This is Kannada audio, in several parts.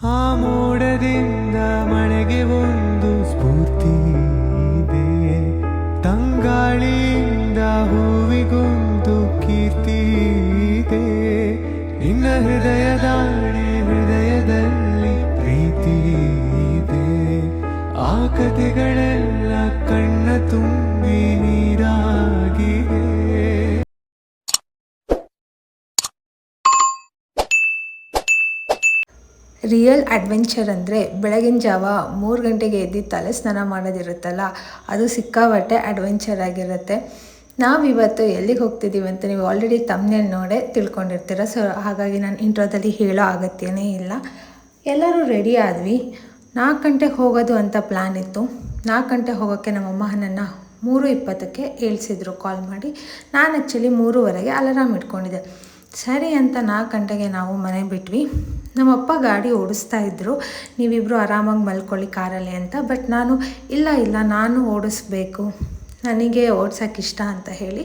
ಆ ಮೋಡದಿಂದ ಮಳೆಗೆ ಒಂದು ಸ್ಫೂರ್ತಿ ಇದೆ, ತಂಗಾಳಿಯಿಂದ ಹೂವಿಗೊಂದು ಕೀರ್ತಿ ಇದೆ. ನಿನ್ನ ಹೃದಯದಲ್ಲಿ ಪ್ರೀತಿ ಇದೆ, ಆ ಕಥೆಗಳೆಲ್ಲ ಕಣ್ಣ ತುಂಬಿ ನೀರಾಗಿದೆ. ರಿಯಲ್ ಅಡ್ವೆಂಚರ್ ಅಂದರೆ ಬೆಳಗಿನ ಜಾವ 3 ಗಂಟೆಗೆ ಎದ್ದು ತಲೆ ಸ್ನಾನ ಮಾಡೋದಿರುತ್ತಲ್ಲ, ಅದು ಸಿಕ್ಕಾಪಟ್ಟೆ ಅಡ್ವೆಂಚರ್ ಆಗಿರುತ್ತೆ. ನಾವಿವತ್ತು ಎಲ್ಲಿಗೆ ಹೋಗ್ತಿದ್ದೀವಿ ಅಂತ ನೀವು ಆಲ್ರೆಡಿ ತಮ್ಮನೇಲಿ ನೋಡೇ ತಿಳ್ಕೊಂಡಿರ್ತೀರ. ಸೊ ಹಾಗಾಗಿ ನಾನು ಇಂಟ್ರೋದಲ್ಲಿ ಹೇಳೋ ಅಗತ್ಯನೇ ಇಲ್ಲ. ಎಲ್ಲರೂ ರೆಡಿ ಆದ್ವಿ. 4 ಗಂಟೆಗೆ ಹೋಗೋದು ಅಂತ ಪ್ಲ್ಯಾನ್ ಇತ್ತು. 4 ಗಂಟೆಗೆ ಹೋಗೋಕ್ಕೆ ನಮ್ಮಮ್ಮ ನನ್ನ 3:20ಕ್ಕೆ ಹೇಳ್ಸಿದ್ರು ಕಾಲ್ ಮಾಡಿ. ನಾನು ಆ್ಯಕ್ಚುಲಿ 3:15ಗೆ ಅಲಾರಾಮ್ ಇಟ್ಕೊಂಡಿದ್ದೆ. ಸರಿ ಅಂತ 4 ಗಂಟೆಗೆ ನಾವು ಮನೆ ಬಿಟ್ವಿ. ನಮ್ಮಪ್ಪ ಗಾಡಿ ಓಡಿಸ್ತಾ ಇದ್ದರು, ನೀವಿಬ್ಬರು ಆರಾಮಾಗಿ ಮಲ್ಕೊಳ್ಳಿ ಕಾರಲ್ಲಿ ಅಂತ. ಬಟ್ ನಾನು ಇಲ್ಲ ನಾನು ಓಡಿಸ್ಬೇಕು, ನನಗೆ ಓಡ್ಸೋಕ್ಕೆ ಇಷ್ಟ ಅಂತ ಹೇಳಿ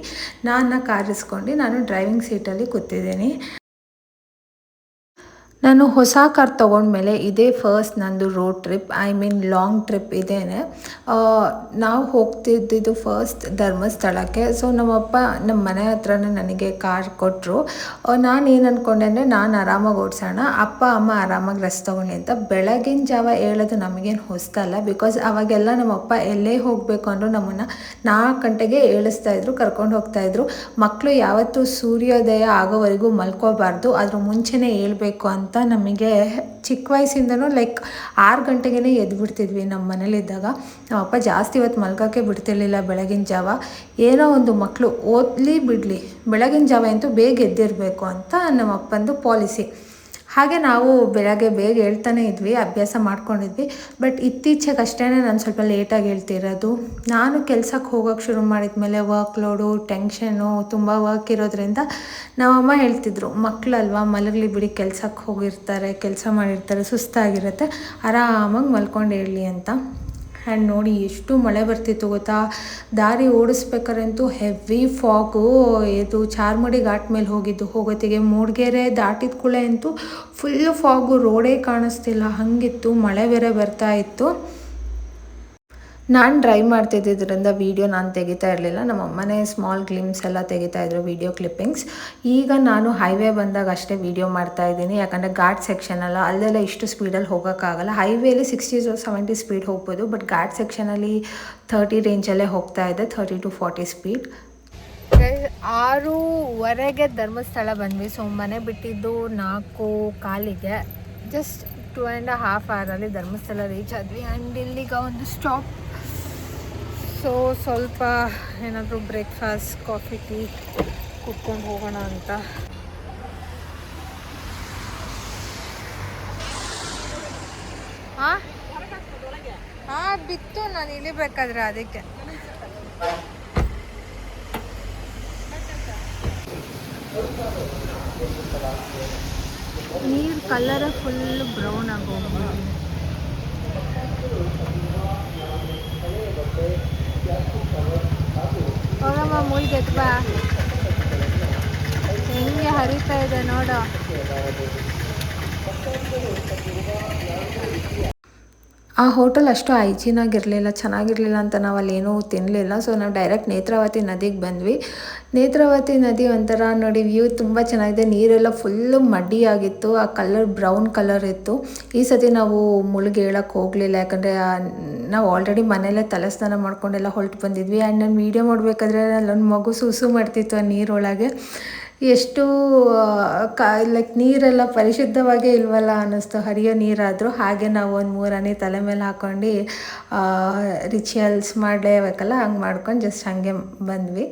ನಾನು ಕಾರಿಸ್ಕೊಂಡು ನಾನು ಡ್ರೈವಿಂಗ್ ಸೀಟಲ್ಲಿ ಕೂತಿದ್ದೀನಿ. ನಾನು ಹೊಸ ಕಾರ್ ತೊಗೊಂಡ್ಮೇಲೆ ಇದೇ ಫಸ್ಟ್ ನಂದು ರೋಡ್ ಟ್ರಿಪ್, ಲಾಂಗ್ ಟ್ರಿಪ್ ಇದೇನೆ. ನಾವು ಹೋಗ್ತಿದ್ದಿದ್ದು ಫಸ್ಟ್ ಧರ್ಮಸ್ಥಳಕ್ಕೆ. ಸೊ ನಮ್ಮಪ್ಪ ನಮ್ಮ ಮನೆ ಹತ್ರನೇ ನನಗೆ ಕಾರ್ ಕೊಟ್ಟರು. ನಾನು ಏನು ಅಂದ್ಕೊಂಡೆ ಅಂದರೆ ನಾನು ಆರಾಮಾಗಿ ಓಡಿಸೋಣ, ಅಪ್ಪ ಅಮ್ಮ ಆರಾಮಾಗಿ ರೆಸ್ಟ್ ತೊಗೊಂಡು ಅಂತ. ಬೆಳಗಿನ ಜಾವ ಹೇಳೋದು ನಮಗೇನು ಹೊಸ್ತಲ್ಲ, ಬಿಕಾಸ್ ಅವಾಗೆಲ್ಲ ನಮ್ಮಪ್ಪ ಎಲ್ಲೇ ಹೋಗಬೇಕು ಅಂದರೂ ನಮ್ಮನ್ನು 4 ಗಂಟೆಗೆ ಏಳಿಸ್ತಾಯಿದ್ರು, ಕರ್ಕೊಂಡು ಹೋಗ್ತಾಯಿದ್ರು. ಮಕ್ಕಳು ಯಾವತ್ತೂ ಸೂರ್ಯೋದಯ ಆಗೋವರೆಗೂ ಮಲ್ಕೋಬಾರ್ದು, ಅದ್ರ ಮುಂಚೆನೇ ಹೇಳ್ಬೇಕು ಅಂತ ನಮಗೆ ಚಿಕ್ಕ ವಯಸ್ಸಿಂದನೂ 6 ಗಂಟೆಗೇ ಎದ್ಬಿಡ್ತಿದ್ವಿ ನಮ್ಮ ಮನೇಲಿದ್ದಾಗ. ನಮ್ಮಪ್ಪ ಜಾಸ್ತಿ ಹೊತ್ತು ಮಲ್ಗೋಕ್ಕೆ ಬಿಡ್ತಿರ್ಲಿಲ್ಲ ಬೆಳಗಿನ ಜಾವ. ಏನೋ ಒಂದು ಮಕ್ಕಳು ಓದಲಿ ಬಿಡಲಿ ಬೆಳಗಿನ ಜಾವ ಅಂತೂ ಬೇಗ ಎದ್ದಿರಬೇಕು ಅಂತ ನಮ್ಮಪ್ಪಂದು ಪಾಲಿಸಿ. ಹಾಗೆ ನಾವು ಬೆಳಗ್ಗೆ ಬೇಗ ಹೇಳ್ತಾನೆ ಇದ್ವಿ, ಅಭ್ಯಾಸ ಮಾಡ್ಕೊಂಡಿದ್ವಿ. ಬಟ್ ಇತ್ತೀಚೆಗಷ್ಟೇ ನಾನು ಸ್ವಲ್ಪ ಲೇಟಾಗಿ ಹೇಳ್ತಿರೋದು. ನಾನು ಕೆಲಸಕ್ಕೆ ಹೋಗೋಕ್ಕೆ ಶುರು ಮಾಡಿದ್ಮೇಲೆ ವರ್ಕ್ ಲೋಡು, ಟೆನ್ಷನ್ನು, ತುಂಬ ವರ್ಕ್ ಇರೋದ್ರಿಂದ ನಮ್ಮಮ್ಮ ಹೇಳ್ತಿದ್ರು, ಮಕ್ಕಳಲ್ವಾ ಮಲಗಲಿ ಬಿಡಿ, ಕೆಲಸಕ್ಕೆ ಹೋಗಿರ್ತಾರೆ, ಕೆಲಸ ಮಾಡಿರ್ತಾರೆ, ಸುಸ್ತಾಗಿರುತ್ತೆ, ಆರಾಮಾಗಿ ಮಲ್ಕೊಂಡು ಹೇಳಲಿ ಅಂತ. ಆ್ಯಂಡ್ ನೋಡಿ ಎಷ್ಟು ಮಳೆ ಬರ್ತಿತ್ತು ಗೊತ್ತಾ. ದಾರಿ ಓಡಿಸ್ಬೇಕಾರಂತೂ ಹೆವಿ ಫಾಗು. ಇದು ಚಾರ್ಮಡಿ ಘಾಟ್ ಮೇಲೆ ಹೋಗೋತ್ತಿಗೆ ಮೂಡಿಗೆರೆ ದಾಟಿದ ಕೂಡಲೇ ಅಂತೂ ಫುಲ್ಲು ಫಾಗು, ರೋಡೇ ಕಾಣಿಸ್ತಿಲ್ಲ, ಹಾಗಿತ್ತು. ಮಳೆ ಬೇರೆ ಬರ್ತಾ ಇತ್ತು. ನಾನು ಡ್ರೈವ್ ಮಾಡ್ತಿದ್ದರಿಂದ ವೀಡಿಯೋ ನಾನು ತೆಗಿತಾ ಇರಲಿಲ್ಲ. ನಮ್ಮ ಅಮ್ಮನೇ ಸ್ಮಾಲ್ ಗ್ಲಿಮ್ಸ್ ಎಲ್ಲ ತೆಗಿತಾಯಿದ್ರು, ವೀಡಿಯೋ ಕ್ಲಿಪ್ಪಿಂಗ್ಸ್. ಈಗ ನಾನು ಹೈವೇ ಬಂದಾಗ ಅಷ್ಟೇ ವೀಡಿಯೋ ಮಾಡ್ತಾಯಿದ್ದೀನಿ, ಯಾಕಂದರೆ ಘಾಟ್ ಸೆಕ್ಷನಲ್ಲ, ಅಲ್ಲೆಲ್ಲ ಇಷ್ಟು ಸ್ಪೀಡಲ್ಲಿ ಹೋಗೋಕ್ಕಾಗಲ್ಲ. ಹೈವೇಲಿ 60-70 ಸ್ಪೀಡ್ ಹೋಗ್ಬೋದು, ಬಟ್ ಘಾಟ್ ಸೆಕ್ಷನಲ್ಲಿ 30 ರೇಂಜಲ್ಲೇ ಹೋಗ್ತಾ ಇದೆ, 30 to 40 ಸ್ಪೀಡ್. 6:15ಗೆ ಧರ್ಮಸ್ಥಳ ಬಂದ್ವಿ. ಸೊ ಮನೆ ಬಿಟ್ಟಿದ್ದು 4:15ಗೆ. ಜಸ್ಟ್ 2.5 ಅವರಲ್ಲಿ ಧರ್ಮಸ್ಥಳ ರೀಚ್ ಆದ್ವಿ. ಆ್ಯಂಡ್ ಇಲ್ಲಿಗ ಒಂದು ಸ್ಟಾಪ್. ಸೊ ಸ್ವಲ್ಪ ಏನಾದರೂ ಬ್ರೇಕ್ಫಾಸ್ಟ್, ಕಾಫಿ, ಟೀ ಕುತ್ಕೊಂಡು ಹೋಗೋಣ ಅಂತ. ಹಾಂ ಬಿತ್ತು, ನಾನು ಇಳಿಬೇಕಾದ್ರೆ ಅದಕ್ಕೆ. ನೀರು ಕಲರ್ ಫುಲ್ ಬ್ರೌನ್ ಆಗಿ ಹೋಗ್ಬೋದು. ಹೋಗಮ್ಮ ಮುಯ್ದೆತ್ ಬಾ, ಹೆಂಗೆ ಹರಿತಾ ಇದೆ ನೋಡು. ಆ ಹೋಟೆಲ್ ಅಷ್ಟು ಹೈಜೀನಾಗಿರಲಿಲ್ಲ, ಚೆನ್ನಾಗಿರಲಿಲ್ಲ ಅಂತ ನಾವು ಅಲ್ಲೇನೂ ತಿನ್ನಲಿಲ್ಲ. ಸೊ ನಾವು ಡೈರೆಕ್ಟ್ ನೇತ್ರಾವತಿ ನದಿಗೆ ಬಂದ್ವಿ. ನೇತ್ರಾವತಿ ನದಿ ಒಂಥರ ನೋಡಿ ವ್ಯೂ ತುಂಬ ಚೆನ್ನಾಗಿದೆ. ನೀರೆಲ್ಲ ಫುಲ್ಲು ಮಡ್ಡಿಯಾಗಿತ್ತು, ಆ ಕಲರ್ ಬ್ರೌನ್ ಕಲರ್ ಇತ್ತು. ಈ ಸತಿ ನಾವು ಮುಳುಗಿ ಹೇಳಕ್ಕೆ ಹೋಗಲಿಲ್ಲ, ಯಾಕಂದರೆ ನಾವು ಆಲ್ರೆಡಿ ಮನೆಯಲ್ಲೇ ತಲೆ ಸ್ನಾನ ಮಾಡ್ಕೊಂಡೆಲ್ಲ ಹೊರಟು ಬಂದಿದ್ವಿ. ಆ್ಯಂಡ್ ನಾನು ವೀಡಿಯೋ ಮಾಡಬೇಕಾದ್ರೆ ಅಲ್ಲೊಂದು ಮಗು ಸುಸು ಮಾಡ್ತಿತ್ತು ಆ ನೀರೊಳಗೆ. ಎಷ್ಟು ನೀರೆಲ್ಲ ಪರಿಶುದ್ಧವಾಗೇ ಇಲ್ವಲ್ಲ ಅನ್ನಿಸ್ತು, ಹರಿಯೋ ನೀರಾದರೂ. ಹಾಗೆ ನಾವು ಒಂದು 3 ಹನಿ ತಲೆ ಮೇಲೆ ಹಾಕ್ಕೊಂಡು ರಿಚುವಲ್ಸ್ ಮಾಡಲೇಬೇಕಲ್ಲ, ಹಂಗೆ ಮಾಡ್ಕೊಂಡು ಜಸ್ಟ್ ಹಾಗೆ ಬಂದ್ವಿ.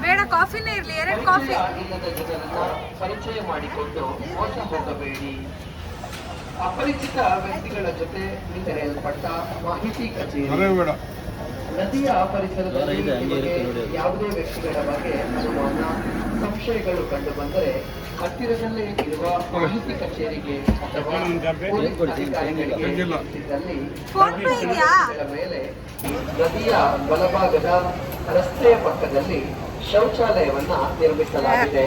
ಬೇಡ ಕಾಫಿನೇ ಇರಲಿ, 2 ಕಾಫಿ. ಪರಿಚಯ ಮಾಡಿಕೊಂಡು ಮೋಸ ಹೋಗಬೇಡಿ. ಅಪರಿಚಿತ ವ್ಯಕ್ತಿಗಳ ಜೊತೆ ವಿತರಿಸಲ್ಪಟ್ಟ ಮಾಹಿತಿ ಕಚೇರಿ. ನದಿಯ ಪರಿಸರದಲ್ಲಿ ಯಾವುದೇ ವ್ಯಕ್ತಿಗಳ ಬಗ್ಗೆ ಅನುಮಾನ, ಸಂಶಯಗಳು ಕಂಡು ಬಂದರೆ ಹತ್ತಿರದಲ್ಲೇ ಇರುವ ಮಾಹಿತಿ ಕಚೇರಿಗೆ ಅಥವಾ ಪೊಲೀಸ್ ಅಧಿಕಾರಿಗಳಿಗೆ ಮೇಲೆ ನದಿಯ ಬಲಭಾಗದ ರಸ್ತೆಯ ಪಕ್ಕದಲ್ಲಿ ಶೌಚಾಲಯವನ್ನ ನಿರ್ಮಿಸಲಾಗಿದೆ.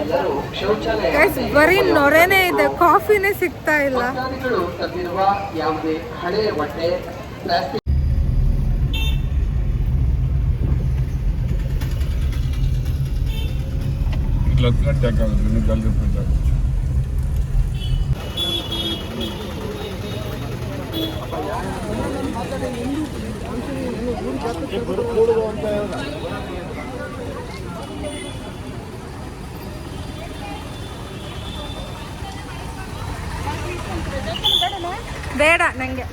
ಎಲ್ಲರೂ ಶೌಚಾಲಯ ಬರೀ ನೊರೆನೇ ಇದೆ, ಕಾಫಿನೇ ಸಿಗ್ತಾ ಇಲ್ಲ. ತಂದಿರುವ ಯಾವುದೇ ಹಳೆಯ ಬಟ್ಟೆ, ಪ್ಲಾಸ್ಟಿಕ್ ಬೇಡ ನಂಗೆ.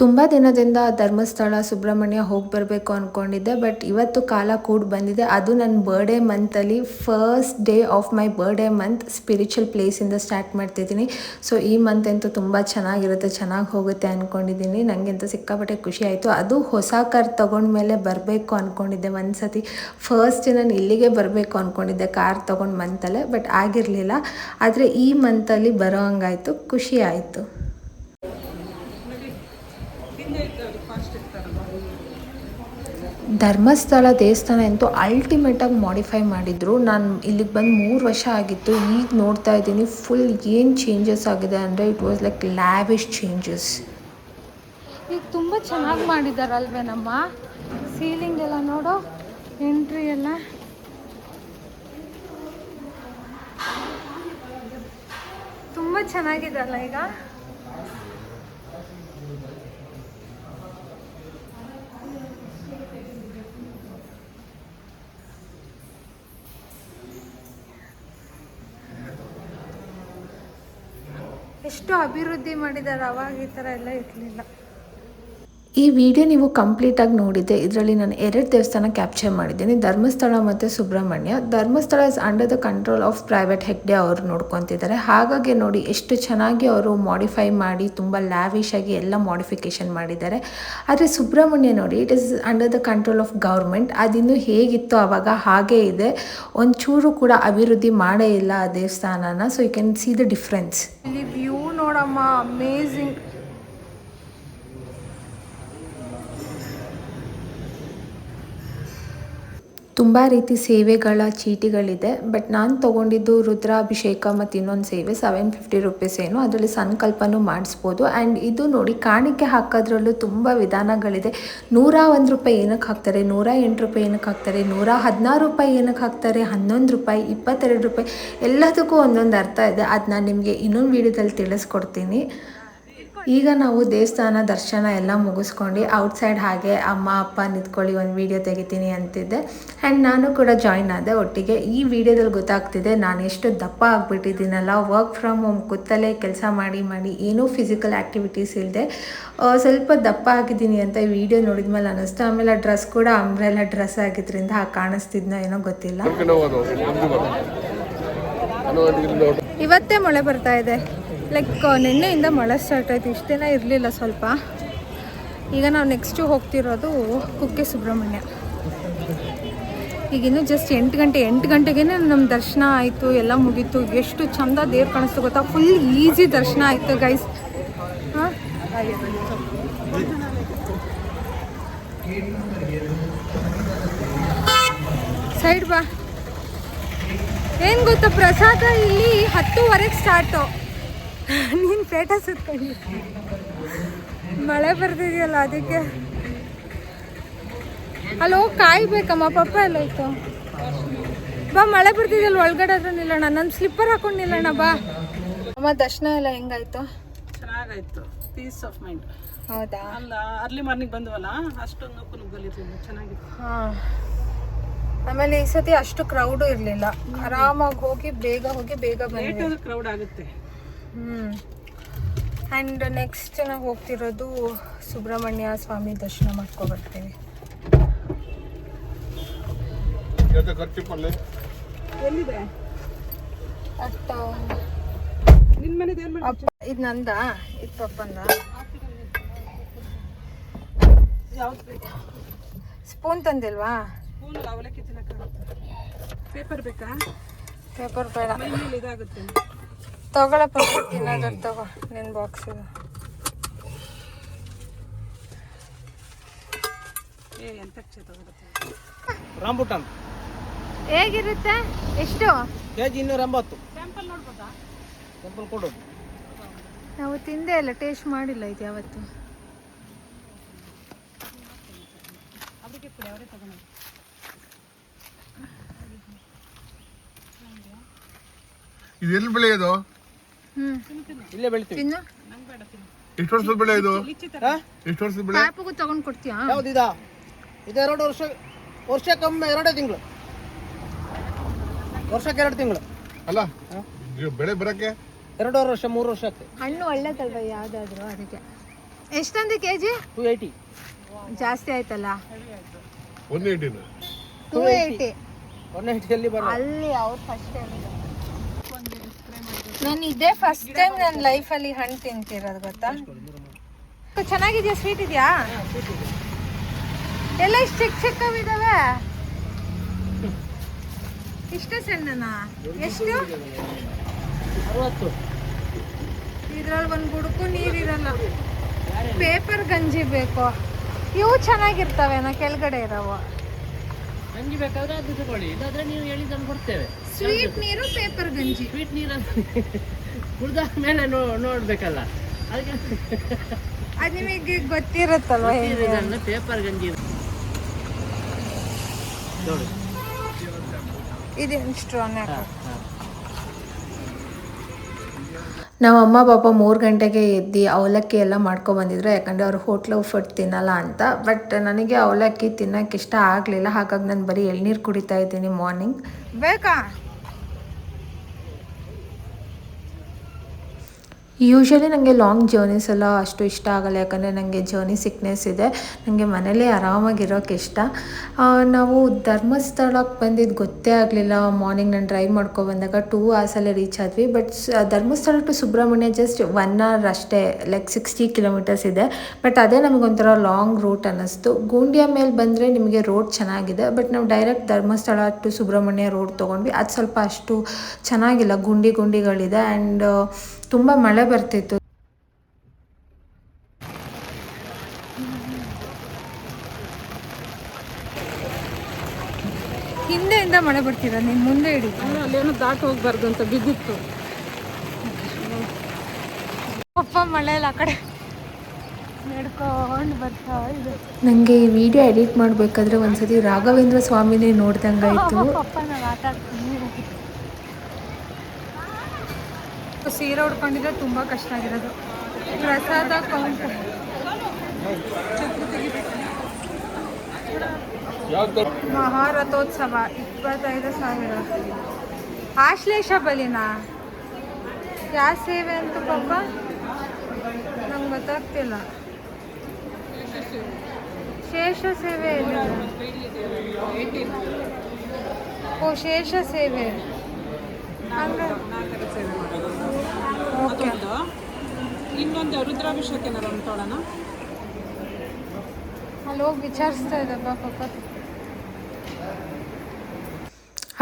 ತುಂಬ ದಿನದಿಂದ ಧರ್ಮಸ್ಥಳ ಸುಬ್ರಹ್ಮಣ್ಯ ಹೋಗಿ ಬರಬೇಕು ಅಂದ್ಕೊಂಡಿದ್ದೆ. ಬಟ್ ಇವತ್ತು ಕಾಲ ಕೂಡ ಬಂದಿದೆ. ಅದು ನನ್ನ ಬರ್ಡೇ ಮಂತಲ್ಲಿ first day of my birthday month spiritual ಪ್ಲೇಸಿಂದ ಸ್ಟಾರ್ಟ್ ಮಾಡ್ತಿದ್ದೀನಿ. ಸೊ ಈ ಮಂತ್ ಅಂತೂ ತುಂಬ ಚೆನ್ನಾಗಿರುತ್ತೆ, ಚೆನ್ನಾಗಿ ಹೋಗುತ್ತೆ ಅಂದ್ಕೊಂಡಿದ್ದೀನಿ. ನನಗಂತೂ ಸಿಕ್ಕಾಪಟ್ಟೆ ಖುಷಿ ಆಯಿತು. ಅದು ಹೊಸ ಕಾರ್ ತೊಗೊಂಡ್ಮೇಲೆ ಬರಬೇಕು ಅಂದ್ಕೊಂಡಿದ್ದೆ ಒಂದು ಸತಿ. ಫಸ್ಟ್ ನಾನು ಇಲ್ಲಿಗೆ ಬರಬೇಕು ಅಂದ್ಕೊಂಡಿದ್ದೆ ಕಾರ್ ತೊಗೊಂಡು ಮಂತಲ್ಲೇ, ಬಟ್ ಆಗಿರಲಿಲ್ಲ. ಆದರೆ ಈ ಮಂತಲ್ಲಿ ಬರೋ ಹಂಗಾಯಿತು, ಖುಷಿ ಆಯಿತು. ಧರ್ಮಸ್ಥಳ ದೇವಸ್ಥಾನ ಅಂತೂ ಅಲ್ಟಿಮೇಟಾಗಿ ಮಾಡಿಫೈ ಮಾಡಿದರು. ನಾನು ಇಲ್ಲಿಗೆ ಬಂದು 3 ವರ್ಷ ಆಗಿತ್ತು. ಈಗ ನೋಡ್ತಾ ಇದ್ದೀನಿ ಫುಲ್ ಏನು ಚೇಂಜಸ್ ಆಗಿದೆ ಅಂದರೆ it was like lavish changes. ಈಗ ತುಂಬ ಚೆನ್ನಾಗಿ ಮಾಡಿದಾರಲ್ವೇ ನಮ್ಮ ಸೀಲಿಂಗ್ ಎಲ್ಲ ನೋಡೋ, ಎಂಟ್ರಿ ಎಲ್ಲ ತುಂಬ ಚೆನ್ನಾಗಿದೆ ಅಲ್ಲ ಈಗ. ಎಷ್ಟು ಅಭಿವೃದ್ಧಿ ಮಾಡಿದ್ದಾರೆ, ಅವಾಗ ಈ ಥರ ಎಲ್ಲ ಇರಲಿಲ್ಲ. ಈ ವಿಡಿಯೋ ನೀವು ಕಂಪ್ಲೀಟಾಗಿ ನೋಡಿದ್ದೆ. ಇದರಲ್ಲಿ ನಾನು 2 ದೇವಸ್ಥಾನ ಕ್ಯಾಪ್ಚರ್ ಮಾಡಿದ್ದೀನಿ, ಧರ್ಮಸ್ಥಳ ಮತ್ತು Subrahmanya. Dharmasthala is under the control of private Hegde ಅವರು ನೋಡ್ಕೊತಿದ್ದಾರೆ. ಹಾಗಾಗಿ ನೋಡಿ ಎಷ್ಟು ಚೆನ್ನಾಗಿ ಅವರು ಮಾಡಿಫೈ ಮಾಡಿ ತುಂಬ ಲ್ಯಾವಿಶ್ ಆಗಿ ಎಲ್ಲ ಮಾಡಿಫಿಕೇಷನ್ ಮಾಡಿದ್ದಾರೆ. ಆದರೆ ಸುಬ್ರಹ್ಮಣ್ಯ ನೋಡಿ, it is under the control of government. ಅದಿನ್ನೂ ಹೇಗಿತ್ತು ಆವಾಗ ಹಾಗೇ ಇದೆ, ಒಂಚೂರು ಕೂಡ ಅಭಿವೃದ್ಧಿ ಮಾಡೇ ಇಲ್ಲ ಆ ದೇವಸ್ಥಾನನ. So you can see the difference. ಇಲ್ಲಿ ವ್ಯೂ ನೋಡಮ್ಮ, ಅಮೇಝಿಂಗ್. ತುಂಬ ರೀತಿ ಸೇವೆಗಳ ಚೀಟಿಗಳಿದೆ. ಬಟ್ ನಾನು ತೊಗೊಂಡಿದ್ದು ರುದ್ರಾಭಿಷೇಕ ಮತ್ತು ಇನ್ನೊಂದು ಸೇವೆ 750 ರುಪೀಸ್ ಏನು, ಅದರಲ್ಲಿ ಸಂಕಲ್ಪನೂ ಮಾಡಿಸ್ಬೋದು. ಆ್ಯಂಡ್ ಇದು ನೋಡಿ ಕಾಣಿಕೆ ಹಾಕೋದ್ರಲ್ಲೂ ತುಂಬ ವಿಧಾನಗಳಿದೆ. 101 ರೂಪಾಯಿ ಏನಕ್ಕೆ ಹಾಕ್ತಾರೆ, 108 ರೂಪಾಯಿ ಏನಕ್ಕೆ ಹಾಕ್ತಾರೆ, 116 ರೂಪಾಯಿ ಏನಕ್ಕೆ ಹಾಕ್ತಾರೆ, 11 ರೂಪಾಯಿ, 22 ರೂಪಾಯಿ, ಎಲ್ಲದಕ್ಕೂ ಒಂದೊಂದು ಅರ್ಥ ಇದೆ. ಅದು ನಾನು ನಿಮಗೆ ಇನ್ನೊಂದು ವೀಡಿಯೋದಲ್ಲಿ ತಿಳಿಸ್ಕೊಡ್ತೀನಿ. ಈಗ ನಾವು ದೇವಸ್ಥಾನ ದರ್ಶನ ಎಲ್ಲ ಮುಗಿಸ್ಕೊಂಡು ಔಟ್ಸೈಡ್ ಹಾಗೆ ಅಮ್ಮ ಅಪ್ಪ ನಿಂತ್ಕೊಳ್ಳಿ ಒಂದು ವೀಡಿಯೋ ತೆಗಿತೀನಿ ಅಂತಿದ್ದೆ. ಆ್ಯಂಡ್ ನಾನು ಕೂಡ ಜಾಯ್ನ್ ಆದೆ ಒಟ್ಟಿಗೆ. ಈ ವಿಡಿಯೋದಲ್ಲಿ ಗೊತ್ತಾಗ್ತಿದೆ ನಾನು ಎಷ್ಟು ದಪ್ಪ ಆಗಿಬಿಟ್ಟಿದ್ದೀನಲ್ಲ. ವರ್ಕ್ ಫ್ರಮ್ ಹೋಮ್ ಕೂತಲ್ಲೇ ಕೆಲಸ ಮಾಡಿ ಏನೂ ಫಿಸಿಕಲ್ ಆ್ಯಕ್ಟಿವಿಟೀಸ್ ಇಲ್ಲದೆ ಸ್ವಲ್ಪ ದಪ್ಪ ಆಗಿದ್ದೀನಿ ಅಂತ ಈ ವಿಡಿಯೋ ನೋಡಿದ್ಮೇಲೆ ಅನ್ನಿಸ್ತು. ಆಮೇಲೆ ಡ್ರೆಸ್ ಕೂಡ ಅಂಬ್ರೆಲ್ಲ ಡ್ರೆಸ್ ಆಗಿದ್ದರಿಂದ ಕಾಣಿಸ್ತಿದ್ನೋ ಏನೋ ಗೊತ್ತಿಲ್ಲ. ಇವತ್ತೇ ಮಳೆ ಬರ್ತಾ ಇದೆ. ಲೈಕ್ ನಿನ್ನೆಯಿಂದ ಮಳೆ ಸ್ಟಾರ್ಟ್ ಆಯಿತು, ಇಷ್ಟು ದಿನ ಇರಲಿಲ್ಲ ಸ್ವಲ್ಪ. ಈಗ ನಾವು ನೆಕ್ಸ್ಟು ಹೋಗ್ತಿರೋದು ಕುಕ್ಕೆ ಸುಬ್ರಹ್ಮಣ್ಯ. ಈಗಿನ್ನೂ ಜಸ್ಟ್ 8 ಗಂಟೆಗೆ ನಮ್ಮ ದರ್ಶನ ಆಯಿತು, ಎಲ್ಲ ಮುಗೀತು. ಎಷ್ಟು ಚಂದ ದೇವ್ರು ಕಾಣಿಸ್ತು ಗೊತ್ತಾ, ಫುಲ್ ಈಸಿ ದರ್ಶನ ಆಯಿತು ಗೈಸ್. ಹಾಂ, ಸೈಡ್ ಬಾ. ಏನು ಗೊತ್ತಾ ಪ್ರಸಾದ ಇಲ್ಲಿ 10:15 ಸ್ಟಾರ್ಟು. ನೀನು ಸ್ಟೇಟಸ್ ಇಟ್ಕೊಂಡು ಮಳೆ ಬರ್ತಿದೆಯಲ್ಲ ಅದಕ್ಕೆ ಅಲ್ಲಿ ಹೋಗಿ ಕಾಯ್ಬೇಕಮ್ಮ. ಪಪ್ಪ ಎಲ್ಲ ಇತ್ತು ಬಾ, ಮಳೆ ಬರ್ತಿದೆಯಲ್ಲ ಒಳಗಡೆ ಆದ್ರೂ ನಿಲ್ಲೋಣ. ನನ್ನ ಸ್ಲಿಪ್ಪರ್ ಹಾಕೊಂಡು ನಿಲ್ಲೋಣ ಬಾ. ಅಮ್ಮ ದರ್ಶನ ಎಲ್ಲ ಹೆಂಗಾಯ್ತು? ಚೆನ್ನಾಗಾಯ್ತು, ಪೀಸ್ ಆಫ್ ಮೈಂಡ್. ಹೌದಾ? ಅಲ್ಲ ಅರ್ಲಿ ಮಾರ್ನಿಂಗ್ ಬಂದ್ವಲ್ಲ, ಅಷ್ಟೊಂದು ನುಗ್ಗಲಿರ್ಲಿಲ್ಲ, ಚೆನ್ನಾಗಿತ್ತು. ಹಾಂ, ಆಮೇಲೆ ಈ ಸತಿ ಅಷ್ಟು ಕ್ರೌಡು ಇರಲಿಲ್ಲ. ಆರಾಮಾಗಿ ಹೋಗಿ ಬೇಗ ಬಂದ್ವಿ. ಕ್ರೌಡ್ ಆಗುತ್ತೆ. ಆ್ಯಂಡ್ ನೆಕ್ಸ್ಟ್ ನಾವು ಹೋಗ್ತಿರೋದು ಸುಬ್ರಹ್ಮಣ್ಯ ಸ್ವಾಮಿ ದರ್ಶನ ಮಾಡ್ಕೊಬರ್ತೀವಿ. ಎಲ್ಲಿದೆ ನಿನ್ನ ಮನೆ ದೇವ್ರ ಮನೆ? ಇದು ನಂದ, ಇದು ಪಪ್ಪಂದ. ಯಾವ್ದು ಬೇಕು? ಸ್ಪೂನ್ ತಂದಿಲ್ವಾ? ಸ್ಪೂನ್ ಅವಲಕ್ಕಿ ತಿನ್ನಕ್ಕಾಗುತ್ತೆ. ಪೇಪರ್ ಬೇಕಾ? ಪೇಪರ್ ಬೇಡ, ಮೈಮೇಲೆ ಇದಾಗುತ್ತೆ. ತಗೊಳಪ್ಪ, ತಿನ್ನೋದ್ರ ತಗೋ. ನಿನ್ನ ಬಾಕ್ಸ್ ಇದು ರಾಂಬುಟಾನ್ ಹೇಗಿರುತ್ತೆ? ಎಷ್ಟು ಕೆಜಿ 280. ಸ್ಯಾಂಪಲ್ ನೋಡ್ಬೋದಾ? ಟೆಂಪಲ್ ಕೊಡು. ನಾವು ತಿಂದೇ ಇಲ್ಲ, ಟೇಸ್ಟ್ ಮಾಡಿಲ್ಲ ಇದು ಯಾವತ್ತು. ಅದಕ್ಕೆ ಕೊಡಿ, ಅವರೇ ತಗೊಂಡು. ಇದು ಎಲ್ಲಿ ಬೆಳೆಯೋದು? ಇಲ್ಲೇ ಬೆಳಿತೀವಿ. ತಿನ್ನು. ಎಷ್ಟು ವರ್ಷದ ಬೆಳೆ ಇದು? ಎಷ್ಟು ವರ್ಷದ ಬೆಳೆ? ಪಾಪಗೂ ತಗೊಂಡ್ ಕೊಡ್ತೀಯಾ? ಯಾವ್ದಿದಾ? ಇದು 2 ವರ್ಷ, ವರ್ಷಕ್ಕೊಮ್ಮೆ 2 ತಿಂಗಳು, ವರ್ಷಕ್ಕೆ 2 ತಿಂಗಳು. ಅಲ್ಲ ಈಗ ಬೆಳೆ ಬರಕ್ಕೆ 2.5 ವರ್ಷ 3 ವರ್ಷ ಆಗ್ತದೆ. ಹಣ್ಣು ಒಳ್ಳೇದಲ್ವ ಯಾವ್ದಾದ್ರು, ಅದಕ್ಕೆ. ಎಷ್ಟಂದು ಕೆಜಿ? 280. ಜಾಸ್ತಿ ಆಯ್ತಲ್ಲ. 180. 280. 180 ಬರ. ಅಲ್ಲಿ ಅವ್ರು ಫಸ್ಟ್ ನಾನು ಇದೇ ಫಸ್ಟ್ ಟೈಮ್ ನನ್ನ ಲೈಫಲ್ಲಿ ಹಣ್ಣು ತಿಂತಿರೋದು, ಗೊತ್ತಾ? ಚೆನ್ನಾಗಿದ್ಯಾ? ಸ್ವೀಟ್ ಇದೆಯಾ? ಎಲ್ಲ ಇಷ್ಟು ಚಿಕ್ಕ ಚಿಕ್ಕವಿದಾವೆ. ಇಷ್ಟು ಸಣ್ಣನಾ? ಎಷ್ಟು? 60. ಇದ್ರಲ್ಲಿ ಒಂದು ಗುಡುಕು ನೀರಿರಲ್ಲ. ಪೇಪರ್ ಗಂಜಿ ಬೇಕು. ಇವು ಚೆನ್ನಾಗಿರ್ತವೆ ಕೆಳಗಡೆ ಇರೋವು. ಗಂಜಿ ಬೇಕಾದ್ರೆ ಅದು ತಗೊಳ್ಳಿ, ಇದಾದ್ರೆ ನೀವು ಹೇಳಿದ್ದನ್ನು ಕೊಡ್ತೇವೆ. ಸ್ವೀಟ್ ನೀರು, ಪೇಪರ್ ಗಂಜಿ. ಸ್ವೀಟ್ ನೀರು ಕುಡ್ದ ಮೇಲೆ ನೋಡ್ಬೇಕಲ್ಲ, ಅದಕ್ಕೆ ಅದು ನಿಮಗೆ ಗೊತ್ತಿರುತ್ತಲ್ವ? ಪೇಪರ್ ಗಂಜಿ ನೋಡಿ. ಇದೇನು ಸ್ಟ್ರಾಂಗ್? ನಮ್ಮ ಅಮ್ಮ ಪಾಪ 3 ಗಂಟೆಗೆ ಎದ್ದು ಅವಲಕ್ಕಿ ಎಲ್ಲ ಮಾಡ್ಕೊಬಂದಿದ್ರು, ಯಾಕಂದರೆ ಅವ್ರು ಹೋಟ್ಲು ಫುಡ್ ತಿನ್ನಲ್ಲ ಅಂತ. ಬಟ್ ನನಗೆ ಅವಲಕ್ಕಿ ತಿನ್ನೋಕ್ಕೆ ಇಷ್ಟ ಆಗಲಿಲ್ಲ, ಹಾಗಾಗಿ ನಾನು ಬರೀ ಎಳ್ನೀರು ಕುಡಿತಾ ಇದ್ದೀನಿ ಮಾರ್ನಿಂಗ್. ಬೇಕಾ? ಯೂಶ್ವಲಿ ನನಗೆ ಲಾಂಗ್ ಜರ್ನೀಸ್ ಎಲ್ಲ ಅಷ್ಟು ಇಷ್ಟ ಆಗಲ್ಲ, ಯಾಕಂದರೆ ನನಗೆ ಜರ್ನಿ ಸಿಕ್ನೆಸ್ ಇದೆ. ನನಗೆ ಮನೇಲೇ ಆರಾಮಾಗಿರೋಕ್ಕೆ ಇಷ್ಟ. ನಾವು ಧರ್ಮಸ್ಥಳಕ್ಕೆ ಬಂದಿದ್ದು ಗೊತ್ತೇ ಆಗಲಿಲ್ಲ. ಮಾರ್ನಿಂಗ್ ನಾನು ಡ್ರೈವ್ ಮಾಡ್ಕೊಬಂದಾಗ 2 hours ರೀಚ್ ಆದ್ವಿ. But Dharmasthala to Subrahmanya just 1 hour ಅಷ್ಟೇ, ಲೈಕ್ 60 kilometers ಇದೆ. ಬಟ್ ಅದೇ ನಮಗೊಂಥರ ಲಾಂಗ್ ರೂಟ್ ಅನ್ನಿಸ್ತು. ಗುಂಡಿಯ ಮೇಲೆ ಬಂದರೆ ನಿಮಗೆ ರೋಡ್ ಚೆನ್ನಾಗಿದೆ, ಬಟ್ ನಾವು direct Dharmasthala to Subrahmanya road ತೊಗೊಂಡ್ವಿ. ಅದು ಸ್ವಲ್ಪ ಅಷ್ಟು ಚೆನ್ನಾಗಿಲ್ಲ, ಗುಂಡಿಗಳಿದೆ ಆ್ಯಂಡ್ ತುಂಬ ಮಳೆ ಬರ್ತಿತ್ತು. ಹಿಂದೆಯಿಂದ ಮಳೆ ಬರ್ತೀರ, ನೀನು ಮುಂದೆ ಹಿಡಿ. ಅಲ್ಲೇನೋ ದಾಟಿ ಹೋಗ್ಬಾರ್ದು ಅಂತ ಬಿದ್ದಿತ್ತು. ಅಪ್ಪ ಮಳೆಯಲ್ಲಿ ಆ ಕಡೆ ನಡ್ಕೊಂಡು ಬರ್ತಾ ಇದೆ. ನನಗೆ ಈ ವಿಡಿಯೋ ಎಡಿಟ್ ಮಾಡಬೇಕಾದ್ರೆ ಒಂದ್ಸತಿ ರಾಘವೇಂದ್ರ ಸ್ವಾಮಿನೇ ನೋಡ್ದಂಗಾಯಿತು. ಪಪ್ಪ ನಾವು ಮಾತಾಡ್ತೀನಿ. ಸೀರೆ ಉಡ್ಕೊಂಡಿದ್ರೆ ತುಂಬ ಕಷ್ಟ ಆಗಿರೋದು. ಪ್ರಸಾದ ಕೌಂಟರ್ ಮಹಾರಥೋತ್ಸವ 25,000. ಆಶ್ಲೇಷ ಬಲಿನಾ? ಯಾವ ಸೇವೆ ಅಂತ ಪಾಪ ನಂಗೆ ಗೊತ್ತಾಗ್ತಿಲ್ಲ. ಶೇಷ ಸೇವೆ ಇಲ್ಲ. ಓ, ಶೇಷ ಸೇವೆ. ಓಕೆ. ಇನ್ನೊಂದು ರುದ್ರಾಭಿಷೇಕ ಏನಾರು ಉಂಟೋಳನ? ಅಲ್ಲಿ ಹೋಗಿ ವಿಚಾರಿಸ್ತಾ ಇದೆ ಪಾಪ.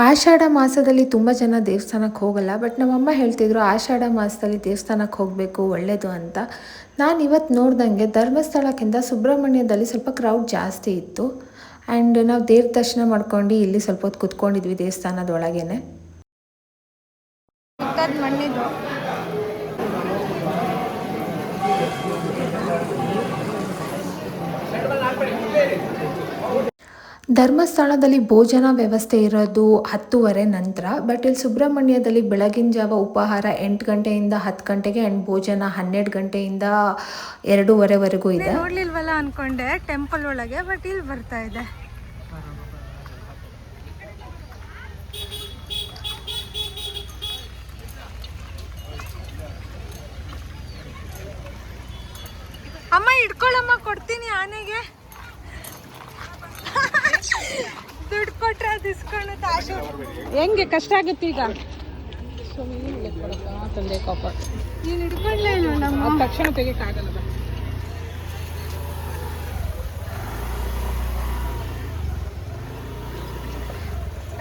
ಆಷಾಢ ಮಾಸದಲ್ಲಿ ತುಂಬ ಜನ ದೇವಸ್ಥಾನಕ್ಕೆ ಹೋಗಲ್ಲ, ಬಟ್ ನಮ್ಮಮ್ಮ ಹೇಳ್ತಿದ್ರು ಆಷಾಢ ಮಾಸದಲ್ಲಿ ದೇವಸ್ಥಾನಕ್ಕೆ ಹೋಗಬೇಕು, ಒಳ್ಳೆಯದು ಅಂತ. ನಾನು ಇವತ್ತು ನೋಡ್ದಂಗೆ ಧರ್ಮಸ್ಥಳಕ್ಕಿಂತ ಸುಬ್ರಹ್ಮಣ್ಯದಲ್ಲಿ ಸ್ವಲ್ಪ ಕ್ರೌಡ್ ಜಾಸ್ತಿ ಇತ್ತು. ಆ್ಯಂಡ್ ನಾವು ದೇವ್ರ ದರ್ಶನ ಮಾಡ್ಕೊಂಡು ಇಲ್ಲಿ ಸ್ವಲ್ಪ ಹೊತ್ತು ಕೂತ್ಕೊಂಡಿದ್ವಿ ದೇವಸ್ಥಾನದೊಳಗೇನೆ. ಮಣ್ಣಿದ್ದು ಧರ್ಮಸ್ಥಳದಲ್ಲಿ ಭೋಜನ ವ್ಯವಸ್ಥೆ ಇರೋದು 10:30 ನಂತರ. ಬಟ್ ಇಲ್ಲಿ ಸುಬ್ರಹ್ಮಣ್ಯದಲ್ಲಿ ಬೆಳಗಿನ ಜಾವ ಉಪಹಾರ 8 ಗಂಟೆಯಿಂದ 10 ಗಂಟೆಗೆ ಆ್ಯಂಡ್ ಭೋಜನ 12 ಗಂಟೆಯಿಂದ 2:30 ಇದೆ. ನೋಡ್ಲಿಲ್ವಲ್ಲ ಅನ್ಕೊಂಡೆ ಟೆಂಪಲ್ ಒಳಗೆ, ಬಟ್ ಇಲ್ಲಿ ಬರ್ತಾ ಇದೆ. ಅಮ್ಮ ಇಟ್ಕೊಳ್ಳಮ್ಮ, ಕೊಡ್ತೀನಿ ಆನೆಗೆ. ದುಡ್ಡು ಕೊಟ್ರೆ ಅದು ಇಸ್ಕೊಳ್ಳುತ್ತೆ ಆಶೆ. ಹೆಂಗೆ ಕಷ್ಟ ಆಗುತ್ತೆ ಈಗ? ತಂದೆ ಕೋಪ. ನೀನು ಹಿಡ್ಕೊಳ್ಳೇ ಇಲ್ಲ ನಮ್ಮ ತಕ್ಷಣ ತೆಗಿಯಕ್ಕಾಗಲ್ಲ.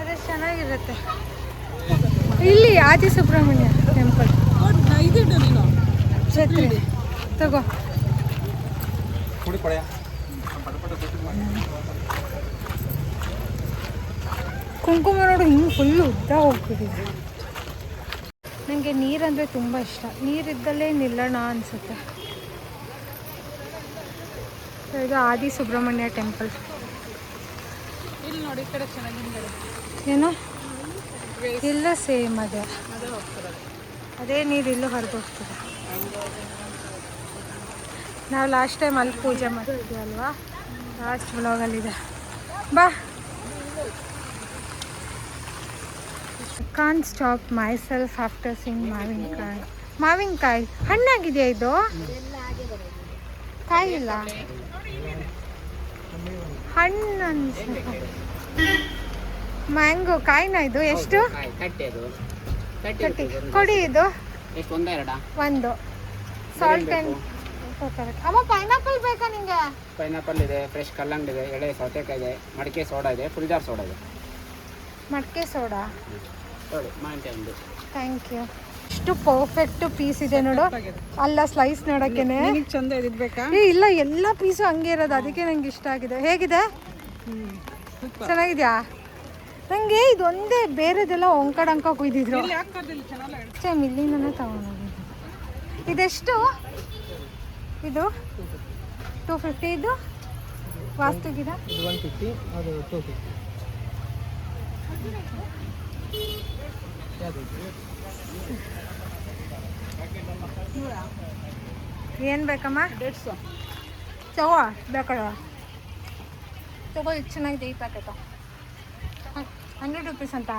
ಅದೇ ಚೆನ್ನಾಗಿರುತ್ತೆ. ಇಲ್ಲಿ ಆದಿ ಸುಬ್ರಹ್ಮಣ್ಯ ಟೆಂಪಲ್ ಇದಿಡು ನೀನು ಛತ್ರಿ ತಗೋ. ಕುಂಕುಮ ನೋಡು ಹಿಂಗೆ ಫುಲ್ಲು ಉದ್ದ ಹೋಗ್ಬಿಟ್ಟಿದೆ. ನನಗೆ ನೀರಂದರೆ ತುಂಬ ಇಷ್ಟ. ನೀರಿದ್ದಲ್ಲೇ ನಿಲ್ಲೋಣ ಅನಿಸುತ್ತೆ. ಇದು ಆದಿ ಸುಬ್ರಹ್ಮಣ್ಯ ಟೆಂಪಲ್. ಇಲ್ಲಿ ನೋಡಿ, ಈ ಕಡೆ ಚೆನ್ನಾಗಿದೆ. ಏನೋ ಇಲ್ಲ ಸೇಮ್ ಅದೇ ಅದೇ ನೀರು ಇಲ್ಲೂ ಹರಿದು ಹೋಗ್ತದೆ. ನಾವು ಲಾಸ್ಟ್ ಟೈಮ್ ಅಲ್ಲಿ ಪೂಜೆ ಮಾಡ್ತಿದ್ವಿ ಅಲ್ವಾ, ಲಾಸ್ಟ್ ಬ್ಲಾಗಲ್ಲಿದೆ. ಬಾ. Can't stop myself after seeing ಮಾವಿನಕಾಯಿ. ಮಾವಿನಕಾಯಿ ಹಣ್ಣಾಗಿದೆಯಾ ಇದು? ಕಾಯಿ ಇಲ್ಲ, ಹಣ್ಣು ಅನ್ಸುತ್ತೆ. ಮ್ಯಾಂಗೋ ಕಾಯಿನ ಇದು? ಎಷ್ಟು ಕಟ್ಟಿ ಕೊಡಿ. ಇದು ಒಂದು ಸಾಲ್ಟ್ ಆ್ಯಂಡ್ ಅಮ್ಮ. ಪೈನಾಪಲ್ ಬೇಕಾ ನಿಂಗೆ? ಪೈನಾಪಲ್ ಇದೆ, ಫ್ರೆಶ್ ಕಲ್ಲಂಗಡಿ ಇದೆ, ಎಳೆ ಸೌತೆಕಾಯಿ ಇದೆ, ಮಡಿಕೆ ಸೋಡಾ ಇದೆ, ಫುಲ್ ಜಾರ್ ಸೋಡಾ ಇದೆ. ಮಡಿಕೆ ಸೋಡಾ ಒಂದು. Thank you. ಎಷ್ಟು ಪರ್ಫೆಕ್ಟ್ ಪೀಸ್ ಇದೆ ನೋಡು. ಅಲ್ಲ ಸ್ಲೈಸ್ ನೋಡೋಕ್ಕೇನೆ ಚಂದ ಇದ್ಬೇಕಾ? ಇಲ್ಲ, ಎಲ್ಲ ಪೀಸು ಹಂಗೆ ಇರೋದು, ಅದಕ್ಕೆ ನಂಗೆ ಇಷ್ಟ ಆಗಿದೆ. ಹೇಗಿದೆ? ಚೆನ್ನಾಗಿದ್ಯಾ? ನನಗೆ ಇದೊಂದೇ, ಬೇರೆದೆಲ್ಲ ಒಂಕಡಂಕ ಕುಯ್ದಿದ್ರು ಅಷ್ಟೇ. ಇಲ್ಲಿಂದನೇ ತಗೊಂಡೋಗಿದ್ದು. ಇದೆಷ್ಟು? ಇದು 250. ಇದು ವಾಸ್ತು ಗಿಡ 150, ಅದು 250. ಏನು ಬೇಕಮ್ಮ? 150 ತಗೋ ಬೇಕಲ್ಲ, ತಗೋ. ಇದು ಚೆನ್ನಾಗಿದೆ ಈ ಪ್ಯಾಕೆಟು. 100 ರೂಪೀಸ್ ಅಂತ.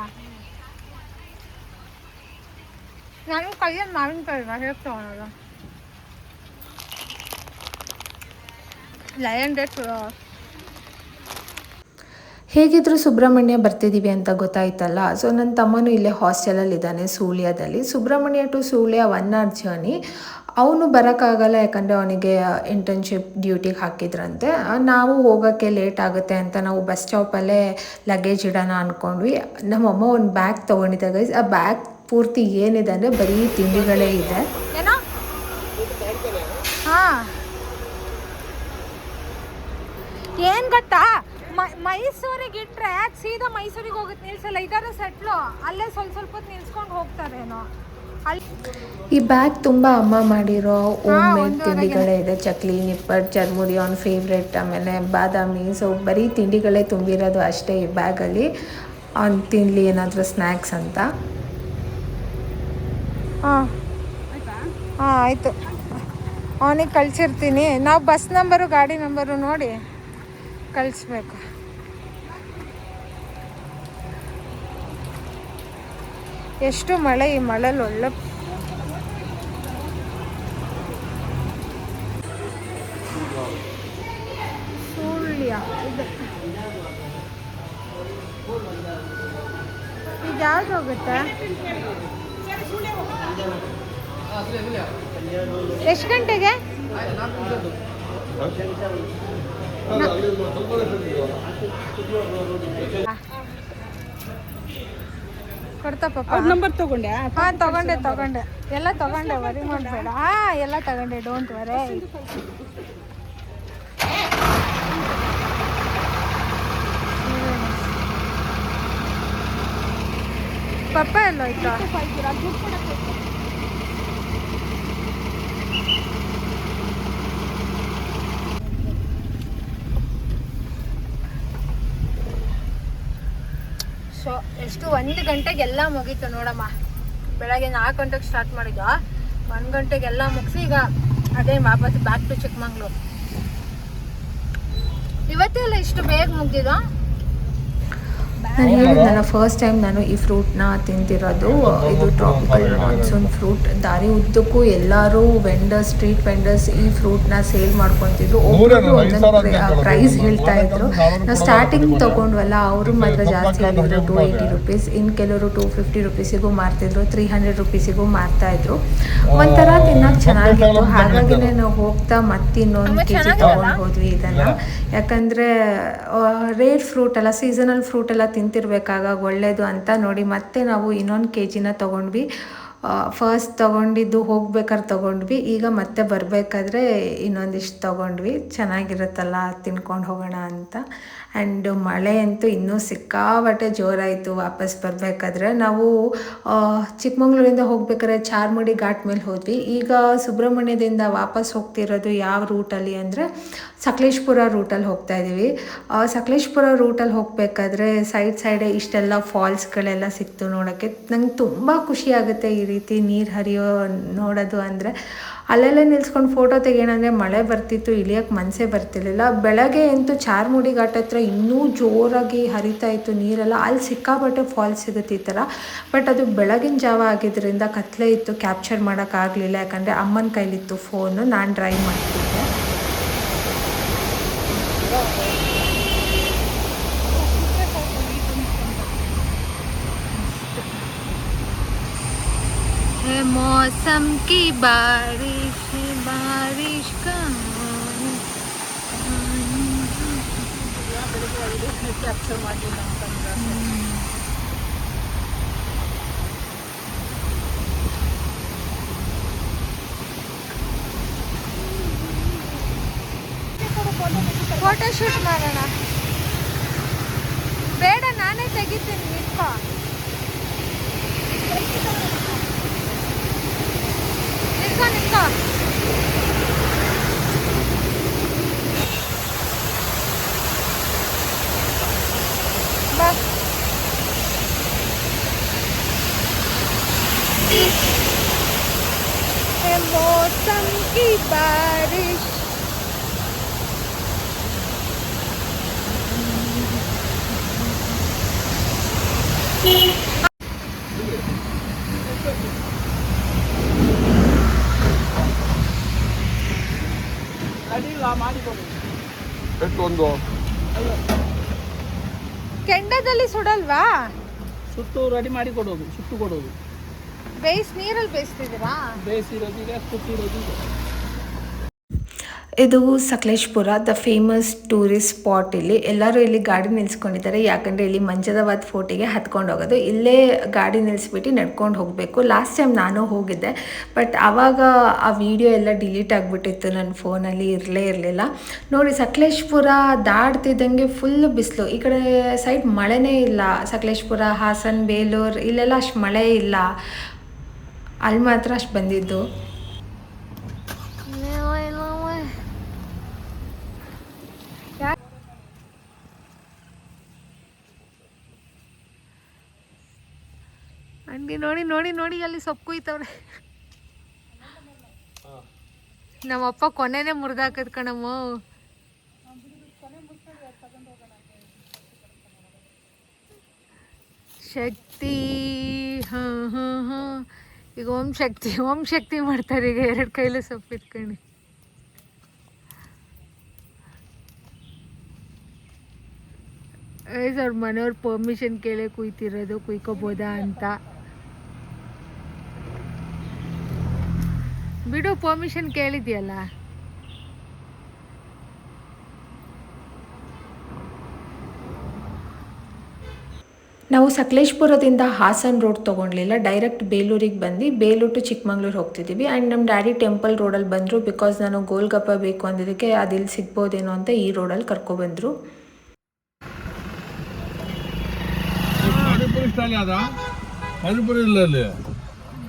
ನಾನು ಕೈಯಲ್ಲಿ ಮಾವಿನಕಾಯಿ ಹೇಗೆ ತೊಗೊಳೋದು? ಲಯನ್ ಡೇಟ್. ಹೇಗಿದ್ರು ಸುಬ್ರಹ್ಮಣ್ಯ ಬರ್ತಿದ್ದೀವಿ ಅಂತ ಗೊತ್ತಾಯ್ತಲ್ಲ. ಸೊ ನನ್ನ ತಮ್ಮನೂ ಇಲ್ಲೇ ಹಾಸ್ಟೆಲಲ್ಲಿದ್ದಾನೆ ಸೂಳ್ಯದಲ್ಲಿ. Subrahmanya to Sullia 1 hour journey. ಅವನು ಬರೋಕ್ಕಾಗಲ್ಲ, ಯಾಕಂದರೆ ಅವನಿಗೆ ಇಂಟರ್ನ್ಶಿಪ್ ಡ್ಯೂಟಿಗೆ ಹಾಕಿದ್ರಂತೆ. ನಾವು ಹೋಗೋಕ್ಕೆ ಲೇಟ್ ಆಗುತ್ತೆ ಅಂತ ನಾವು ಬಸ್ ಸ್ಟಾಪಲ್ಲೇ ಲಗೇಜ್ ಇಡೋಣ ಅಂದ್ಕೊಂಡ್ವಿ. ನಮ್ಮಮ್ಮ ಒಂದು ಬ್ಯಾಗ್ ತೊಗೊಂಡಿದ್ದೆ ಗೈಸ್. ಆ ಬ್ಯಾಗ್ ಪೂರ್ತಿ ಏನಿದೆ ಅಂದರೆ ಬರೀ ತಿಂಡಿಗಳೇ ಇದೆ. ಏನೋ? ಹಾಂ, ಏನು ಗೊತ್ತಾ, ಮೈಸೂರಿಗೆ ಇಟ್ಟರೆ ಸೀದಾ ಮೈಸೂರಿಗೆ ಹೋಗುತ್ತೆ, ನಿಲ್ಸಲ್ಲ. ಇದರ ಸೆಟ್ಲು ಅಲ್ಲೇ ಸ್ವಲ್ಪ ಹೊತ್ತು ನಿಲ್ಸ್ಕೊಂಡು ಹೋಗ್ತಾರೇನೋ. ಈ ಬ್ಯಾಗ್ ತುಂಬ ಅಮ್ಮ ಮಾಡಿರೋ ಹೋಮ್ ಮೇಡ್ ತಿಂಡಿಗಳೇ ಇದೆ. ಚಕ್ಲಿ, ನಿಪ್ಪಟ್ಟು, ಚರ್ಮುರಿ ಅವ್ನ ಫೇವ್ರೆಟ್, ಆಮೇಲೆ ಬಾದಾಮಿ. ಸೊ ಬರೀ ತಿಂಡಿಗಳೇ ತುಂಬಿರೋದು ಅಷ್ಟೇ ಈ ಬ್ಯಾಗಲ್ಲಿ. ಅವ್ನು ತಿನ್ನಲಿ ಏನಾದರೂ ಸ್ನ್ಯಾಕ್ಸ್ ಅಂತ. ಹಾಂ ಆಯಿತು, ಅವನಿಗೆ ಕಳಿಸಿರ್ತೀನಿ. ನಾವು ಬಸ್ ನಂಬರು ಗಾಡಿ ನಂಬರು ನೋಡಿ ಕಳಿಸ್ಬೇಕು. ಎಷ್ಟು ಮಳೆ, ಈ ಮಳೆಲಿ ಒಳ್ಳೆ ಸುಳ್ಯ. ಇದು ಯಾವ್ದು ಹೋಗುತ್ತೆ? ಎಷ್ಟು ಗಂಟೆಗೆ? ಕೊಡ್ತಾ ಪಾಪ. ನಂಬರ್ ತಗೊಂಡೆ? ಹಾಂ ತಗೊಂಡೆ ಎಲ್ಲ ತಗೊಂಡೆ, ವರಿ ಮಾಡಬೇಡ. ಹಾಂ ಎಲ್ಲ ತಗೊಂಡೆ, ಡೋಂಟ್ ವರಿ. ಪಪ್ಪ ಎಲ್ಲ ಆಯ್ತಾ? ಸೊ ಎಷ್ಟು 1 ಗಂಟೆಗೆ ಎಲ್ಲ ಮುಗೀತು ನೋಡಮ್ಮ. ಬೆಳಗ್ಗೆ 4 ಗಂಟೆಗೆ ಸ್ಟಾರ್ಟ್ ಮಾಡಿದ್ದು, 1 ಗಂಟೆಗೆಲ್ಲ ಮುಗಿಸಿ ಈಗ ಅದೇ ವಾಪಸ್ ಬ್ಯಾಕ್ ಟು ಚಿಕ್ಕಮಂಗ್ಳೂರು. ಇವತ್ತೆಲ್ಲ ಇಷ್ಟು ಬೇಗ ಮುಗ್ದಿದ್ದು. ನಾನು ಹೇಳಿದ್ನಲ್ಲ, ಫಸ್ಟ್ ಟೈಮ್ ನಾನು ಈ ಫ್ರೂಟ್ನ ತಿಂತಿರೋದು. ಇದು ಟ್ರಾಪಿಕಲ್ ಮಾನ್ಸೂನ್ ಫ್ರೂಟ್. ದಾರಿ ಉದ್ದಕ್ಕೂ ಎಲ್ಲರೂ ಸ್ಟ್ರೀಟ್ ವೆಂಡರ್ಸ್ ಈ ಫ್ರೂಟ್ನ ಸೇಲ್ ಮಾಡ್ಕೊತಿದ್ರು. ಒಬ್ಬರು ಒಂದೊಂದು ಪ್ರೈಸ್ ಹೇಳ್ತಾ ಇದ್ರು. ನಾವು ಸ್ಟಾರ್ಟಿಂಗ್ ತೊಗೊಂಡ್ವಲ್ಲ, ಅವರು ಮಾತ್ರ ಜಾಸ್ತಿ ಹೇಳಿದ್ರು 280 ರೂಪೀಸ್. ಇನ್ನು ಕೆಲವರು 250 ರೂಪೀಸಿಗೂ ಮಾರ್ತಿದ್ರು, 300 ರೂಪೀಸಿಗೂ ಮಾರ್ತಾಯಿದ್ರು. ಒಂಥರ ತಿನ್ನೋಕೆ ಚೆನ್ನಾಗಿತ್ತು. ಹಾಗಾಗಿನೇ ನಾವು ಹೋಗ್ತಾ ಮತ್ತೆ ಇನ್ನೊಂದು ಕೆಜಿ ತೊಗೊಂಡು ಹೋದ್ವಿ ಇದನ್ನು. ಯಾಕಂದರೆ ರೇರ್ ಫ್ರೂಟ್ ಅಲ್ಲ, ಸೀಸನಲ್ ಫ್ರೂಟ್ ಎಲ್ಲ ತಿಂತಿರ್ಬೇಕಾಗ ಒಳ್ಳೇದು ಅಂತ ನೋಡಿ ಮತ್ತೆ ನಾವು ಇನ್ನೊಂದು ಕೆಜಿನ ತೊಗೊಂಡ್ವಿ. ಫಸ್ಟ್ ತೊಗೊಂಡಿದ್ದು ಹೋಗ್ಬೇಕಾದ್ರೆ ತೊಗೊಂಡ್ವಿ, ಈಗ ಮತ್ತೆ ಬರಬೇಕಾದ್ರೆ ಇನ್ನೊಂದಿಷ್ಟು ತೊಗೊಂಡ್ವಿ. ಚೆನ್ನಾಗಿರುತ್ತಲ್ಲ ತಿನ್ಕೊಂಡು ಹೋಗೋಣ ಅಂತ. ಆ್ಯಂಡ್ ಮಳೆ ಅಂತೂ ಇನ್ನೂ ಸಿಕ್ಕಾಬಟ್ಟೆ ಜೋರಾಯಿತು ವಾಪಸ್ ಬರಬೇಕಾದ್ರೆ. ನಾವು ಚಿಕ್ಕಮಂಗ್ಳೂರಿಂದ ಹೋಗ್ಬೇಕಾದ್ರೆ ಚಾರ್ಮುಡಿ ಘಾಟ್ ಮೇಲೆ ಹೋದ್ವಿ. ಈಗ ಸುಬ್ರಹ್ಮಣ್ಯದಿಂದ ವಾಪಸ್ ಹೋಗ್ತಿರೋದು ಯಾವ ರೂಟಲ್ಲಿ ಅಂದರೆ ಸಕಲೇಶ್ಪುರ ರೂಟಲ್ಲಿ ಹೋಗ್ತಾ ಇದ್ದೀವಿ. ಸಕಲೇಶ್ಪುರ ರೂಟಲ್ಲಿ ಹೋಗಬೇಕಾದ್ರೆ ಸೈಡೇ ಇಷ್ಟೆಲ್ಲ ಫಾಲ್ಸ್ಗಳೆಲ್ಲ ಸಿಕ್ತು ನೋಡೋಕ್ಕೆ. ನಂಗೆ ತುಂಬ ಖುಷಿ ಆಗುತ್ತೆ ಈ ರೀತಿ ನೀರು ಹರಿಯೋ ನೋಡೋದು ಅಂದರೆ. ಅಲ್ಲೆಲ್ಲ ನಿಲ್ಸ್ಕೊಂಡು ಫೋಟೋ ತೆಗೆಯೋಣ ಅಂದರೆ ಮಳೆ ಬರ್ತಿತ್ತು, ಇಳಿಯೋಕ್ಕೆ ಮನಸ್ಸೇ ಬರ್ತಿರ್ಲಿಲ್ಲ. ಬೆಳಗ್ಗೆ ಅಂತೂ ಚಾರ್ಮುಡಿ ಘಾಟ್ ಹತ್ರ ಇನ್ನೂ ಜೋರಾಗಿ ಹರಿತಾ ಇತ್ತು ನೀರೆಲ್ಲ. ಅಲ್ಲಿ ಸಿಕ್ಕಾಬಟ್ಟೆ ಫಾಲ್ಸ್ ಸಿಗುತ್ತೆ ಈ ಥರ. ಬಟ್ ಅದು ಬೆಳಗಿನ ಜಾವ ಆಗಿದ್ದರಿಂದ ಕತ್ಲೆ ಇತ್ತು, ಕ್ಯಾಪ್ಚರ್ ಮಾಡೋಕ್ಕಾಗಲಿಲ್ಲ. ಯಾಕಂದರೆ ಅಮ್ಮನ ಕೈಲಿತ್ತು ಫೋನು, ನಾನು ಡ್ರೈವ್ ಮಾಡ್ತಿದ್ದೆ. मौसम की बारिश का ಕ್ಯಾಪ್ಚರ್ ಮಾಡಲಿಲ್ಲ ಅಂತಂದ್ರೆ ಫೋಟೋ ಶೂಟ್ ಮಾಡೋಣ. ಬೇಡ, ನಾನೇ ತೆಗಿತೀನಿ, ನಿಂತ್ಕೋ. ನಿಂತ್ಕೋ बस. मौसम की बारिश ಅಡಿಲ್ಲ ಮಾಡಿಕೊಡು. ಎಷ್ಟೊಂದು ಕೆಂಡದಲ್ಲಿ ಸುಡಲ್ವಾ? ಸುಟ್ಟು ರೆಡಿ ಮಾಡಿ ಕೊಡೋದು, ಸುಟ್ಟು ಕೊಡೋದು. ನೀರಲ್ಲಿ ಬೇಯಿಸ್ತಿದ್ದೀರಾ? ಬೇಯಿಸಿರೋದಿದೆ, ಸುಟ್ಟಿರೋದಿದೆ. ಇದು Sakleshpur, the famous tourist spot. ಇಲ್ಲಿ ಎಲ್ಲರೂ ಇಲ್ಲಿ ಗಾಡಿ ನಿಲ್ಲಿಸ್ಕೊಂಡಿದ್ದಾರೆ. ಯಾಕಂದರೆ ಇಲ್ಲಿ ಮಂಜದವಾದ ಫೋರ್ಟಿಗೆ ಹತ್ಕೊಂಡು ಹೋಗೋದು. ಇಲ್ಲೇ ಗಾಡಿ ನಿಲ್ಲಿಸ್ಬಿಟ್ಟು ನಡ್ಕೊಂಡು ಹೋಗಬೇಕು. ಲಾಸ್ಟ್ ಟೈಮ್ ನಾನು ಹೋಗಿದ್ದೆ, ಬಟ್ ಆವಾಗ ಆ ವಿಡಿಯೋ ಎಲ್ಲ ಡಿಲೀಟ್ ಆಗಿಬಿಟ್ಟಿತ್ತು, ನನ್ನ ಫೋನಲ್ಲಿ ಇರಲಿಲ್ಲ. ನೋಡಿ, ಸಕಲೇಶ್ಪುರ ದಾಟ್ತಿದ್ದಂಗೆ ಫುಲ್ಲು ಬಿಸಿಲು. ಈ ಕಡೆ ಸೈಡ್ ಮಳೆನೇ ಇಲ್ಲ. ಸಕಲೇಶ್ಪುರ, ಹಾಸನ್, ಬೇಲೂರು ಇಲ್ಲೆಲ್ಲ ಅಷ್ಟು ಮಳೆ ಇಲ್ಲ. ಅಲ್ಲಿ ಮಾತ್ರ ಅಷ್ಟು ಬಂದಿದ್ದು. ಅಂಡಿ ನೋಡಿ ನೋಡಿ ನೋಡಿ, ಅಲ್ಲಿ ಸೊಪ್ಪು ಕುಯ್ತವ್ರೆ. ನಮ್ಮಪ್ಪ ಕೊನೆನೇ ಮುರಿದಾಕದ್ ಕಣಮ್ಮ. ಶಕ್ತಿ, ಹಾಂ ಹಾಂ ಹಾಂ. ಈಗ ಓಂ ಶಕ್ತಿ ಮಾಡ್ತಾರೆ. ಈಗ 2 ಕೈಲೂ ಸೊಪ್ಪು ಇಟ್ಕೊಂಡು. ಅವ್ರ ಮನೆಯವ್ರ ಪರ್ಮಿಷನ್ ಕೇಳಿ ಕುಯ್ತಿರೋದು, ಕುಯ್ಕೋಬೋದಾ ಅಂತ. ಬಿಡು, ಪರ್ಮಿಷನ್ ಕೇಳಿದ್ಯಲ್ಲ. ನಾವು ಸಕಲೇಶ್ಪುರದಿಂದ ಹಾಸನ್ ರೋಡ್ ತೊಗೊಳ್ಲಿಲ್ಲ, ಡೈರೆಕ್ಟ್ ಬೇಲೂರಿಗೆ ಬಂದು ಬೇಲೂರು ಟು ಚಿಕ್ಕಮಂಗ್ಳೂರು ಹೋಗ್ತಿದ್ದೀವಿ. ಆ್ಯಂಡ್ ನಮ್ಮ ಡ್ಯಾಡಿ ಟೆಂಪಲ್ ರೋಡಲ್ಲಿ ಬಂದರು. ಬಿಕಾಸ್ ನಾನು ಗೋಲ್ಗಪ್ಪ ಬೇಕು ಅಂದಿದ್ದಕ್ಕೆ ಅದಿಲ್ಲಿ ಸಿಗ್ಬೋದೇನೋ ಅಂತ ಈ ರೋಡಲ್ಲಿ ಕರ್ಕೊಬಂದರು. ಪಾನಿಪುರಿ ಇಲ್ಲ ಅಲ್ಲಿ.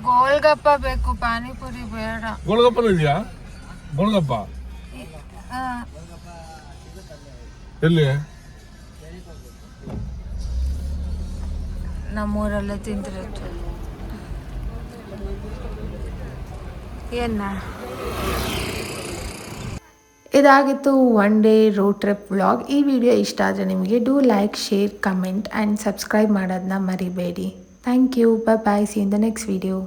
ಗೋಲ್ಗಪ್ಪ ಬೇಕು, ಪಾನಿಪುರಿ ಬೇಡ. ಗೋಲ್ಗಪ್ಪನ ಇದೆಯಾ? ಗೋಲ್ಗಪ್ಪ ಎಲ್ಲಿ? ನಮ್ಮೂರಲ್ಲೇ ತಿಂತಿರುತ್ತೆ. ಇದಾಗಿತ್ತು 1 ಡೇ ರೋಡ್ ಟ್ರಿಪ್ ವ್ಲಾಗ್. ಈ ವಿಡಿಯೋ ಇಷ್ಟ ಆದರೆ ನಿಮಗೆ do like, share, comment and subscribe ಮಾಡೋದನ್ನ ಮರಿಬೇಡಿ. Thank you. Bye. See in the next video.